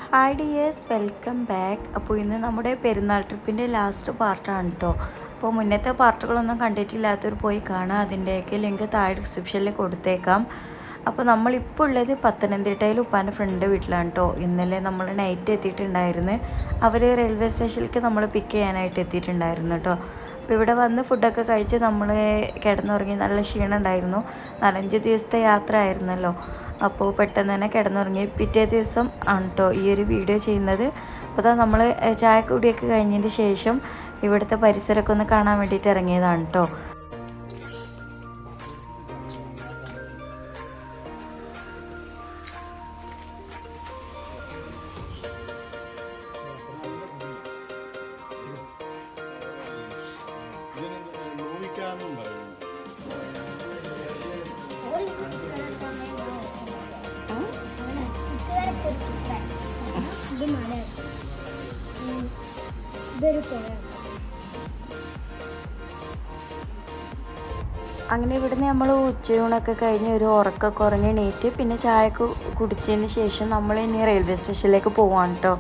Hi dears, welcome back. അപ്പോൾ ഇന്ന് നമ്മുടെ പെരുന്നാൾ ട്രിപ്പിൻ്റെ ലാസ്റ്റ് പാർട്ടാണ് കേട്ടോ. അപ്പോൾ മുന്നത്തെ പാർട്ടുകളൊന്നും കണ്ടിട്ടില്ലാത്തവർ പോയി കാണാം. അതിൻ്റെയൊക്കെ ലിങ്ക് താഴെ ഡിസ്ക്രിപ്ഷനിൽ കൊടുത്തേക്കാം. അപ്പോൾ നമ്മളിപ്പോൾ ഉള്ളത് പത്തനംതിട്ടയിൽ ഉപ്പാൻ്റെ ഫ്രണ്ട് വീട്ടിലാണ് കേട്ടോ. ഇന്നലെ നമ്മൾ നൈറ്റ് എത്തിയിട്ടുണ്ടായിരുന്നു. അവർ റെയിൽവേ സ്റ്റേഷനിലേക്ക് നമ്മൾ പിക്ക് ചെയ്യാനായിട്ട് എത്തിയിട്ടുണ്ടായിരുന്നു കേട്ടോ. അപ്പോൾ ഇവിടെ വന്ന് ഫുഡൊക്കെ കഴിച്ച് നമ്മൾ കിടന്നുറങ്ങി. നല്ല ക്ഷീണം ഉണ്ടായിരുന്നു, 4-5 ദിവസത്തെ യാത്ര ആയിരുന്നല്ലോ. അപ്പോൾ പെട്ടെന്ന് തന്നെ കിടന്നുറങ്ങി. പിറ്റേ ദിവസം ആണ് കേട്ടോ ഈ ഒരു വീഡിയോ ചെയ്യുന്നത്. അപ്പോൾ നമ്മൾ ചായ കുടിയൊക്കെ കഴിഞ്ഞതിന് ശേഷം ഇവിടുത്തെ പരിസരമൊക്കെ ഒന്ന് കാണാൻ വേണ്ടിയിട്ട് ഇറങ്ങിയതാണ് കേട്ടോ. അങ്ങനെ ഇവിടുന്ന് നമ്മൾ ഉച്ചയൂണൊക്കെ കഴിഞ്ഞ് ഒരു ഉറക്കമൊക്കെ ഉറങ്ങി എണീറ്റ് പിന്നെ ചായയൊക്കെ കുടിച്ചതിന് ശേഷം നമ്മൾ ഇനി റെയിൽവേ സ്റ്റേഷനിലേക്ക് പോവാണ് കേട്ടോ.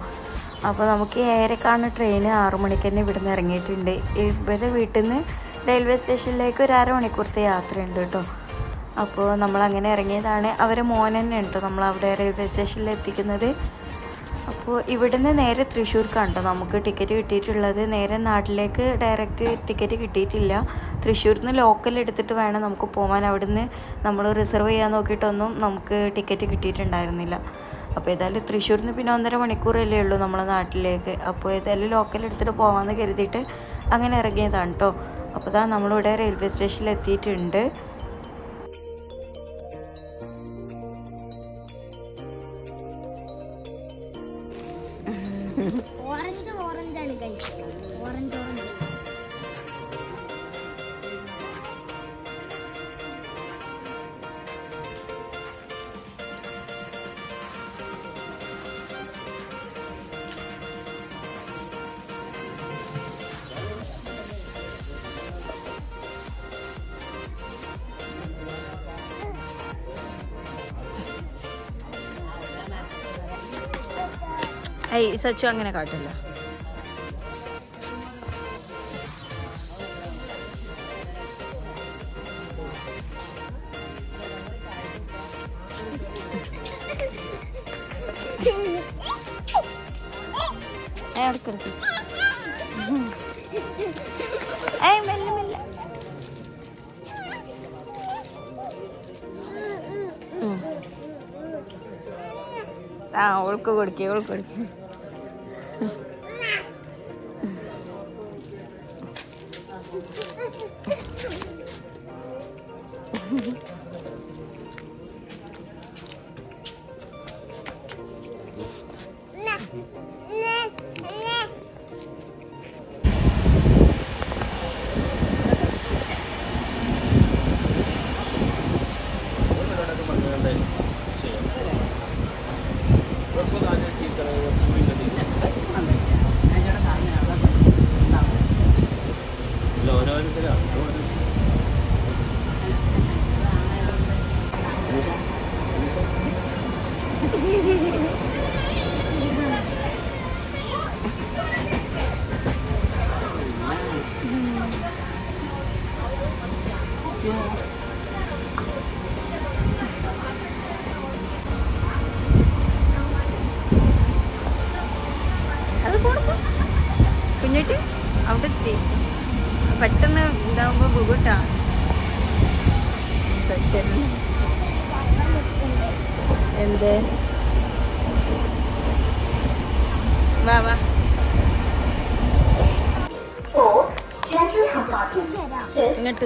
അപ്പോൾ നമുക്ക് 7:30 ട്രെയിൻ 6 മണിക്ക് തന്നെ ഇവിടുന്ന് ഇറങ്ങിയിട്ടുണ്ട്. ഇവിടെ വീട്ടിൽ നിന്ന് റെയിൽവേ സ്റ്റേഷനിലേക്ക് ഒരു അരമണിക്കൂറത്തെ യാത്രയുണ്ട് കേട്ടോ. അപ്പോൾ നമ്മളങ്ങനെ ഇറങ്ങിയതാണ്. അവരെ മോൻ തന്നെ ഉണ്ടോ നമ്മളവിടെ റെയിൽവേ സ്റ്റേഷനിൽ എത്തിക്കുന്നത്. അപ്പോൾ ഇവിടുന്ന് നേരെ തൃശ്ശൂർക്കാണ് കേട്ടോ നമുക്ക് ടിക്കറ്റ് കിട്ടിയിട്ടുള്ളത്. നേരെ നാട്ടിലേക്ക് ഡയറക്റ്റ് ടിക്കറ്റ് കിട്ടിയിട്ടില്ല. തൃശ്ശൂരിൽ നിന്ന് ലോക്കൽ എടുത്തിട്ട് വേണം നമുക്ക് പോകാൻ. അവിടുന്ന് നമ്മൾ റിസർവ് ചെയ്യാൻ നോക്കിയിട്ടൊന്നും നമുക്ക് ടിക്കറ്റ് കിട്ടിയിട്ടുണ്ടായിരുന്നില്ല. അപ്പോൾ ഏതായാലും തൃശ്ശൂരിൽ നിന്ന് പിന്നെ 1.5 മണിക്കൂറല്ലേ ഉള്ളൂ നമ്മളെ നാട്ടിലേക്ക്. അപ്പോൾ ഏതായാലും ലോക്കൽ എടുത്തിട്ട് പോകാമെന്ന് കരുതിയിട്ട് അങ്ങനെ ഇറങ്ങിയതാണ് കേട്ടോ. അപ്പോൾ ഇതാ നമ്മളിവിടെ റെയിൽവേ സ്റ്റേഷനിൽ എത്തിയിട്ടുണ്ട്. ഓറഞ്ച് ഓറഞ്ചാണ് ഗൈസ്, ഓറഞ്ച് ഓറഞ്ച്. ഏയ് സച്ചു അങ്ങനെ കാട്ടില്ല. മെല്ലെ മെല്ലെ. ആ ഓൾക്ക് കൊടുക്കേ, ഓൾക്ക് കൊടുക്കേ. കുഞ്ഞിട്ട് അവിടെ എത്തി. പെട്ടെന്ന് ഇതാവുമ്പോ ബുദ്ധിമുട്ടാ. എന്ത് വാ വാ. ഇങ്ങോട്ട്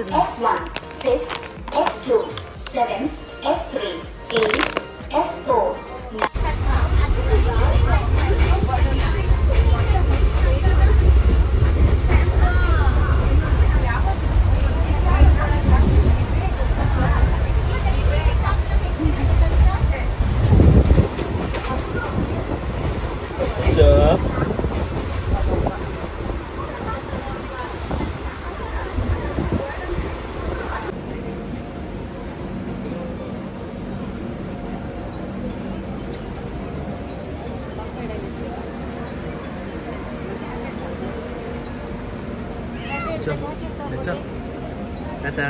വെച്ചോ വെച്ചോ ടാറ്റാ.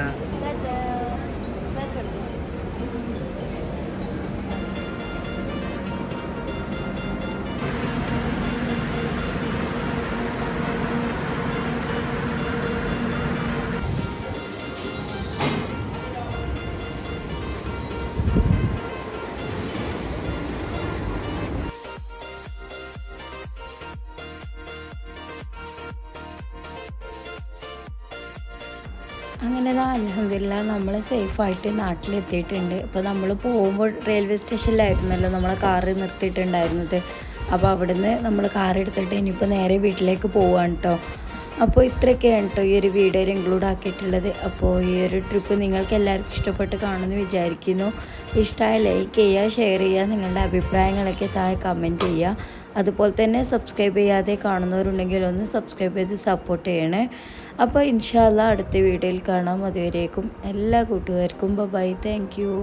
അങ്ങനെ അൽഹംദുലില്ലാ നമ്മൾ സേഫായിട്ട് നാട്ടിലെത്തിയിട്ടുണ്ട്. അപ്പോൾ നമ്മൾ പോകുമ്പോൾ റെയിൽവേ സ്റ്റേഷനിലായിരുന്നല്ലോ നമ്മളെ കാറ് നിർത്തിയിട്ടുണ്ടായിരുന്നത്. അപ്പോൾ അവിടുന്ന് നമ്മൾ കാർ എടുത്തിട്ട് ഇനിയിപ്പോൾ നേരെ വീട്ടിലേക്ക് പോവുകയാണ് കേട്ടോ. അപ്പോൾ ഇത്രയൊക്കെയാണ് കേട്ടോ ഈ ഒരു വീഡിയോയിൽ ഇൻക്ലൂഡ് ആക്കിയിട്ടുള്ളത്. അപ്പോൾ ഈ ഒരു ട്രിപ്പ് നിങ്ങൾക്ക് എല്ലാവർക്കും ഇഷ്ടപ്പെട്ട് കാണുമെന്ന് വിചാരിക്കുന്നു. ഇഷ്ടമായ ലൈക്ക് ചെയ്യുക, ഷെയർ ചെയ്യുക, നിങ്ങളുടെ അഭിപ്രായങ്ങളൊക്കെ താഴെ കമൻറ്റ് ചെയ്യുക. അതുപോലെ തന്നെ സബ്സ്ക്രൈബ് ചെയ്യാതെ കാണുന്നവരുണ്ടെങ്കിൽ ഒന്ന് സബ്സ്ക്രൈബ് ചെയ്ത് സപ്പോർട്ട് ചെയ്യണേ. അപ്പോൾ ഇൻഷാ അല്ലാഹ് അടുത്ത വീഡിയോയിൽ കാണാം. അതുവരേക്കും എല്ലാ കൂട്ടുകാർക്കും ബൈ. Thank you.